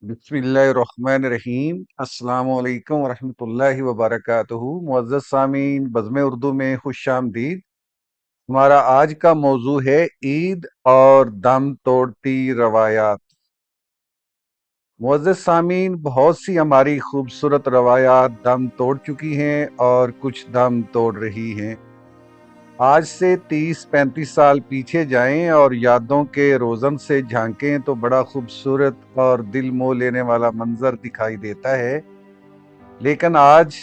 बिस्मिल्लाहिर्रहमानिर्रहीम। अस्सलाम वालेकुम वरहमतुल्लाहि वबरकातुहू। मुअज़्ज़ज़ सामीन, बज़्म उर्दू में खुश आमदीद। हमारा आज का मौजू है ईद और दम तोड़ती रवायात। मुअज़्ज़ज़ सामीन, बहुत सी हमारी खूबसूरत रवायात दम तोड़ चुकी हैं और कुछ दम तोड़ रही हैं। आज से 30-35 साल पीछे जाएं और यादों के रोज़न से झांकें तो बड़ा खूबसूरत और दिल मोह लेने वाला मंजर दिखाई देता है। लेकिन आज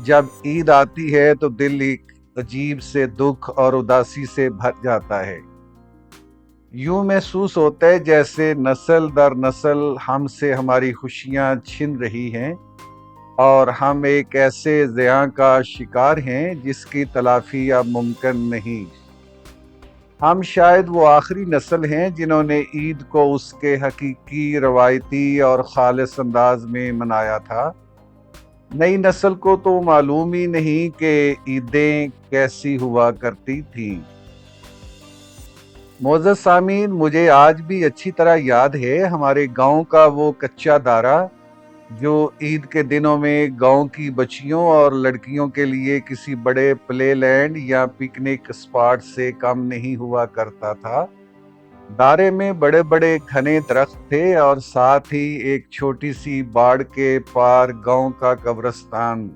जब ईद आती है तो दिल एक अजीब से दुख और उदासी से भर जाता है। यूं महसूस होता है जैसे नस्ल दर नस्ल हमसे हमारी खुशियां छिन रही हैं और हम एक ऐसे ज़िया का शिकार हैं जिसकी तलाफी अब मुमकिन नहीं। हम शायद वो आखिरी नस्ल हैं जिन्होंने ईद को उसके हकीकी, रवायती और खालिस अंदाज में मनाया था। नई नस्ल को तो मालूम ही नहीं कि ईदें कैसी हुआ करती थीं। मोअज़्ज़ज़ सामीन, मुझे आज भी अच्छी तरह याद है हमारे गांव का वो कच्चा दारा जो ईद के दिनों में गांव की बच्चियों और लड़कियों के लिए किसी बड़े प्ले लैंड या पिकनिक स्पॉट से कम नहीं हुआ करता था। दारे में बड़े बड़े घने दरख्त थे और साथ ही एक छोटी सी बाड़ के पार गांव का कब्रिस्तान।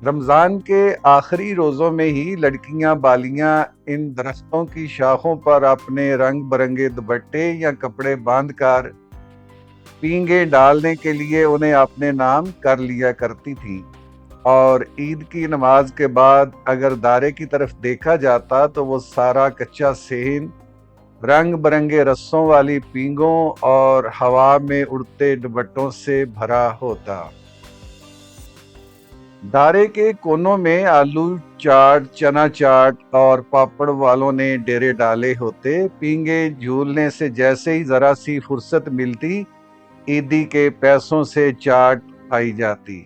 रमजान के आखिरी रोजों में ही लड़कियां बालियां इन दरख्तों की शाखों पर अपने रंग बरंगे दुपट्टे या कपड़े बांधकर पींगे डालने के लिए उन्हें अपने नाम कर लिया करती थीं। और ईद की नमाज के बाद अगर दारे की तरफ देखा जाता तो वो सारा कच्चा सेहन रंग बरंगे रस्सों वाली पींगों और हवा में उड़ते दुपट्टों से भरा होता। दारे के कोनों में आलू चाट, चना चाट और पापड़ वालों ने डेरे डाले होते। पींगे झूलने से जैसे ही जरा सी फुर्सत मिलती, ईदी के पैसों से चाट खाई जाती।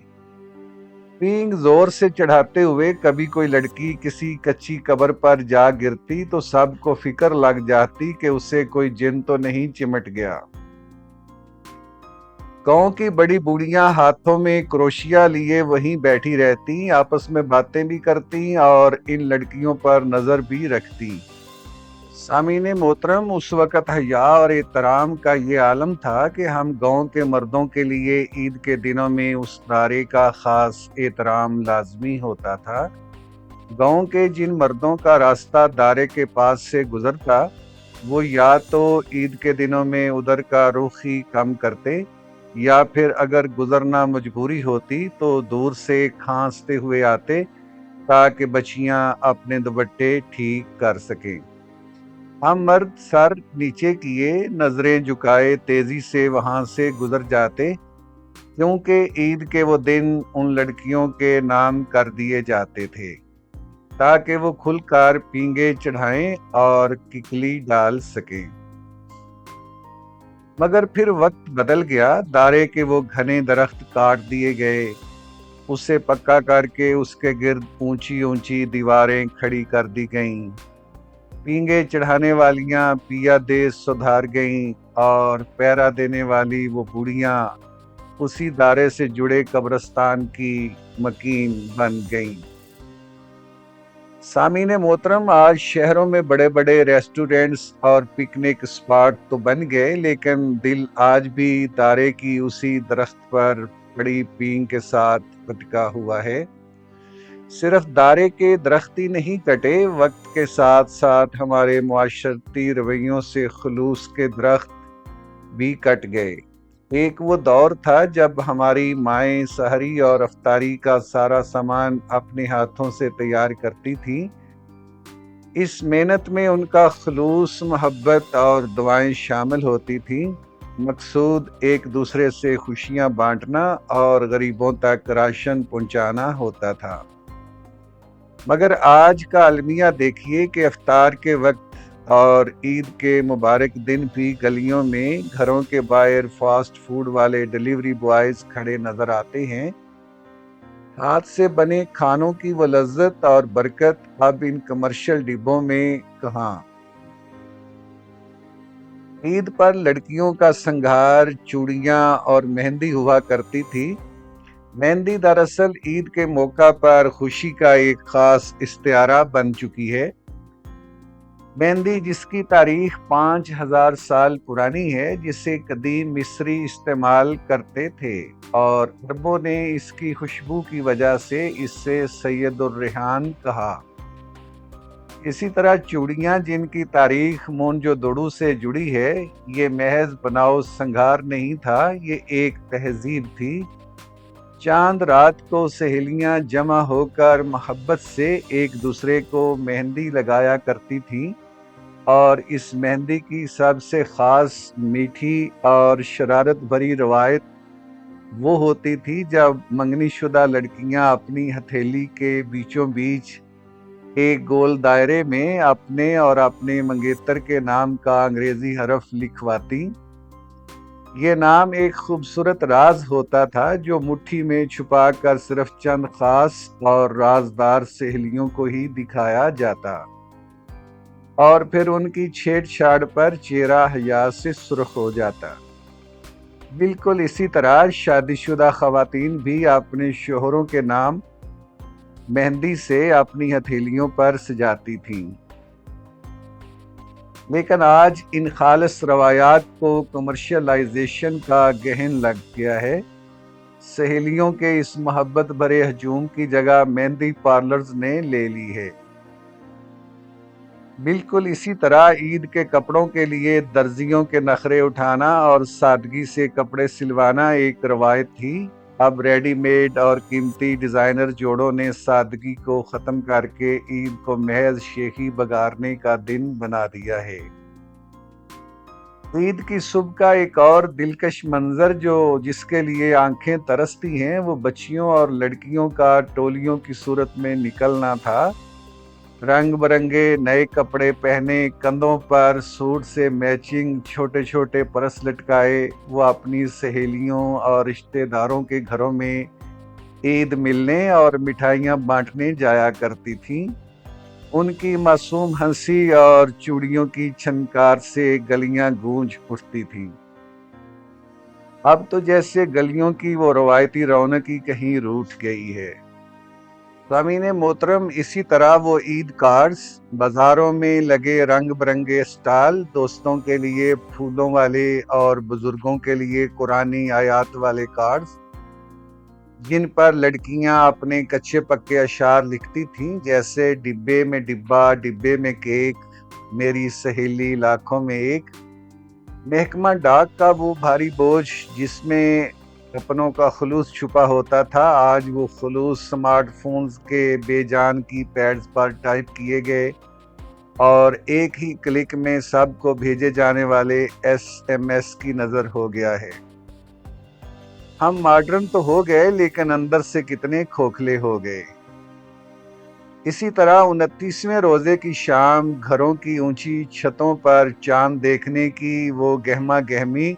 पींग जोर से चढ़ाते हुए कभी कोई लड़की किसी कच्ची कब्र पर जा गिरती तो सबको फिक्र लग जाती कि उसे कोई जिन तो नहीं चिमट गया। गांव की बड़ी बूढ़ियां हाथों में क्रोशिया लिए वहीं बैठी रहती, आपस में बातें भी करती और इन लड़कियों पर नजर भी रखती। सामीने मोहतरम, उस वक़्त हया और एहतराम का ये आलम था कि हम गांव के मर्दों के लिए ईद के दिनों में उस दारे का खास एहतराम लाजमी होता था। गांव के जिन मर्दों का रास्ता दारे के पास से गुजरता, वो या तो ईद के दिनों में उधर का रुख ही कम करते या फिर अगर गुजरना मजबूरी होती तो दूर से खांसते हुए आते ताकि बच्चियां अपने दुपट्टे ठीक कर सकें। हम मर्द सर नीचे किए, नजरें झुकाए तेजी से वहां से गुजर जाते, क्योंकि ईद के वो दिन उन लड़कियों के नाम कर दिए जाते थे ताकि वो खुलकर पींगे चढ़ाएं और किकली डाल सकें। मगर फिर वक्त बदल गया। दारे के वो घने दरख्त काट दिए गए, उसे पक्का करके उसके गिर्द ऊंची ऊंची दीवारें खड़ी कर दी गईं। पींगे चढ़ाने वालियां पिया देश सुधार गईं और पहरा देने वाली वो बूढ़ियां उसी दारे से जुड़े कब्रिस्तान की मकीन बन गईं। सामीने मोहतरम, आज शहरों में बड़े बड़े रेस्टोरेंट्स और पिकनिक स्पॉट तो बन गए, लेकिन दिल आज भी दारे की उसी दरख्त पर बड़ी पींग के साथ अटका हुआ है। सिर्फ दारे के दरख्त ही नहीं कटे, वक्त के साथ साथ हमारे मुआशरती रवैयों से खलूस के दरख्त भी कट गए। एक वो दौर था जब हमारी माएँ सहरी और अफ्तारी का सारा सामान अपने हाथों से तैयार करती थी। इस मेहनत में उनका खलूस, मोहब्बत और दुआएं शामिल होती थी। मकसूद एक दूसरे से खुशियां बांटना और गरीबों तक राशन पहुंचाना होता था। मगर आज का अलमिया देखिए कि इफ्तार के वक्त और ईद के मुबारक दिन भी गलियों में घरों के बाहर फास्ट फूड वाले डिलीवरी बॉयज खड़े नजर आते हैं। हाथ से बने खानों की वो लज्जत और बरकत अब इन कमर्शियल डिब्बों में कहाँ। عید پر لڑکیوں کا سنگھار چوڑیاں اور مہندی ہوا کرتی تھی۔ مہندی دراصل عید کے موقع پر خوشی کا ایک خاص استعارہ بن چکی ہے۔ مہندی جس کی تاریخ 5000 سال پرانی ہے، جسے قدیم مصری استعمال کرتے تھے اور عربوں نے اس کی خوشبو کی وجہ سے اسے سید الریحان کہا۔ اسی طرح چوڑیاں جن کی تاریخ مونجو دڑو سے جڑی ہے، یہ محض بناؤ سنگھار نہیں تھا، یہ ایک تہذیب تھی۔ چاند رات کو سہیلیاں جمع ہو کر محبت سے ایک دوسرے کو مہندی لگایا کرتی تھیں، اور اس مہندی کی سب سے خاص میٹھی اور شرارت بھری روایت وہ ہوتی تھی جب منگنی شدہ لڑکیاں اپنی ہتھیلی کے بیچوں بیچ ایک گول دائرے میں اپنے اور اپنے منگیتر کے نام کا انگریزی حرف لکھواتی۔ یہ نام ایک خوبصورت راز ہوتا تھا جو مٹھی میں چھپا کر صرف چند خاص اور رازدار سہیلیوں کو ہی دکھایا جاتا، اور پھر ان کی چھیڑ چھاڑ پر چہرہ حیا سے سرخ ہو جاتا۔ بالکل اسی طرح شادی شدہ خواتین بھی اپنے شوہروں کے نام مہندی سے اپنی ہتھیلیوں پر سجاتی تھیں۔ لیکن آج ان خالص روایات کو کمرشلائزیشن کا گہن لگ گیا ہے۔ سہیلیوں کے اس محبت بھرے ہجوم کی جگہ مہندی پارلرز نے لے لی ہے۔ بالکل اسی طرح عید کے کپڑوں کے لیے درزیوں کے نخرے اٹھانا اور سادگی سے کپڑے سلوانا ایک روایت تھی، اب ریڈی میڈ اور قیمتی ڈیزائنر جوڑوں نے سادگی کو ختم کر کے عید کو محض شیخی بگارنے کا دن بنا دیا ہے۔ عید کی صبح کا ایک اور دلکش منظر جس کے لیے آنکھیں ترستی ہیں، وہ بچیوں اور لڑکیوں کا ٹولیوں کی صورت میں نکلنا تھا۔ رنگ برنگے نئے کپڑے پہنے، کندھوں پر سوٹ سے میچنگ چھوٹے چھوٹے پرس لٹکائے، وہ اپنی سہیلیوں اور رشتہ داروں کے گھروں میں عید ملنے اور مٹھائیاں بانٹنے جایا کرتی تھیں۔ ان کی معصوم ہنسی اور چوڑیوں کی چھنکار سے گلیاں گونج اٹھتی تھیں۔ اب تو جیسے گلیوں کی وہ روایتی رونق ہی کہیں روٹھ گئی ہے۔ سامعین محترم، اسی طرح وہ عید کارڈز، بازاروں میں لگے رنگ برنگے اسٹال، دوستوں کے لیے پھولوں والے اور بزرگوں کے لیے قرآنی آیات والے کارڈز، جن پر لڑکیاں اپنے کچے پکے اشعار لکھتی تھیں، جیسے ڈبے میں ڈبہ، ڈبے میں کیک، میری سہیلی لاکھوں میں ایک۔ محکمہ ڈاک کا وہ بھاری بوجھ جس میں اپنوں کا خلوص چھپا ہوتا تھا، آج وہ خلوص سمارٹ فونز کے بے جان کی پیڈز پر ٹائپ کیے گئے اور ایک ہی کلک میں سب کو بھیجے جانے والے SMS کی نظر ہو گیا ہے۔ ہم ماڈرن تو ہو گئے، لیکن اندر سے کتنے کھوکھلے ہو گئے۔ اسی طرح 29ویں روزے کی شام گھروں کی اونچی چھتوں پر چاند دیکھنے کی وہ گہما گہمی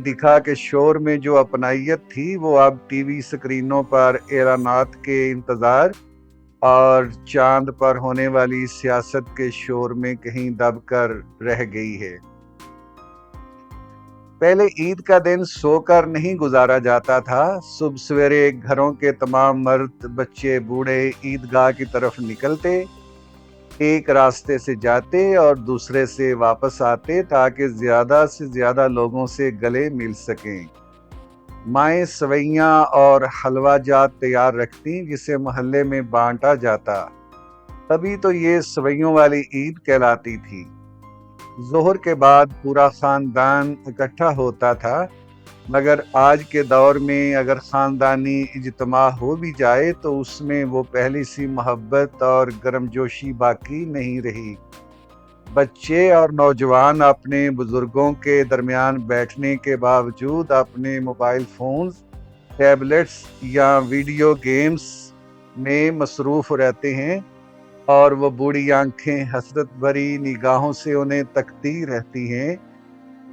دکھا کہ شور میں جو اپنائیت تھی، وہ اب ٹی وی سکرینوں پر اعلانات کے انتظار اور چاند پر ہونے والی سیاست کے شور میں کہیں دب کر رہ گئی ہے۔ پہلے عید کا دن سو کر نہیں گزارا جاتا تھا۔ صبح سویرے گھروں کے تمام مرد، بچے، بوڑھے عیدگاہ کی طرف نکلتے، ایک راستے سے جاتے اور دوسرے سے واپس آتے تاکہ زیادہ سے زیادہ لوگوں سے گلے مل سکیں۔ مائیں سوئیاں اور حلوہ جات تیار رکھتیں جسے محلے میں بانٹا جاتا، تبھی تو یہ سوئیوں والی عید کہلاتی تھی۔ ظہر کے بعد پورا خاندان اکٹھا ہوتا تھا، مگر آج کے دور میں اگر خاندانی اجتماع ہو بھی جائے تو اس میں وہ پہلی سی محبت اور گرم جوشی باقی نہیں رہی۔ بچے اور نوجوان اپنے بزرگوں کے درمیان بیٹھنے کے باوجود اپنے موبائل فونز، ٹیبلٹس یا ویڈیو گیمز میں مصروف رہتے ہیں، اور وہ بوڑھی آنکھیں حسرت بھری نگاہوں سے انہیں تکتی رہتی ہیں۔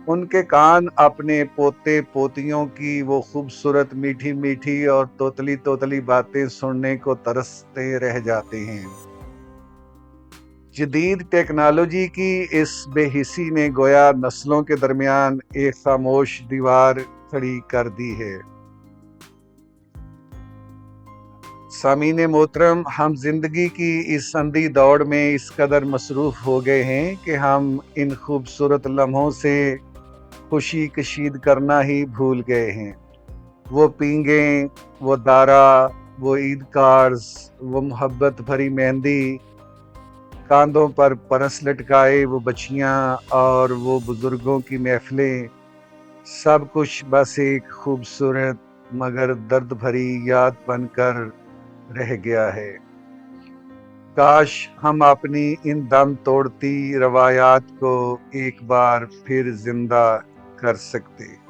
ان کے کان اپنے پوتے پوتیوں کی وہ خوبصورت میٹھی میٹھی اور توتلی باتیں سننے کو ترستے رہ جاتے ہیں۔ जदीद टेक्नोलॉजी की इस बेहिसी ने गोया नस्लों के दरमियान एक खामोश दीवार खड़ी कर दी है। सामीन मोहतरम, हम जिंदगी की इस अंधी दौड़ में इस कदर मसरूफ हो गए हैं कि हम इन खूबसूरत लम्हों से खुशी कशीद करना ही भूल गए हैं। वो पींगें, वो दारा, वो ईद कार्ड्स, वो मोहब्बत भरी मेहंदी, कांधों पर परस लटकाए वो बच्चियां और वो बुजुर्गों की महफिलें, सब कुछ बस एक खूबसूरत मगर दर्द भरी याद बनकर रह गया है। काश हम अपनी इन दम तोड़ती रवायात को एक बार फिर जिंदा कर सकते।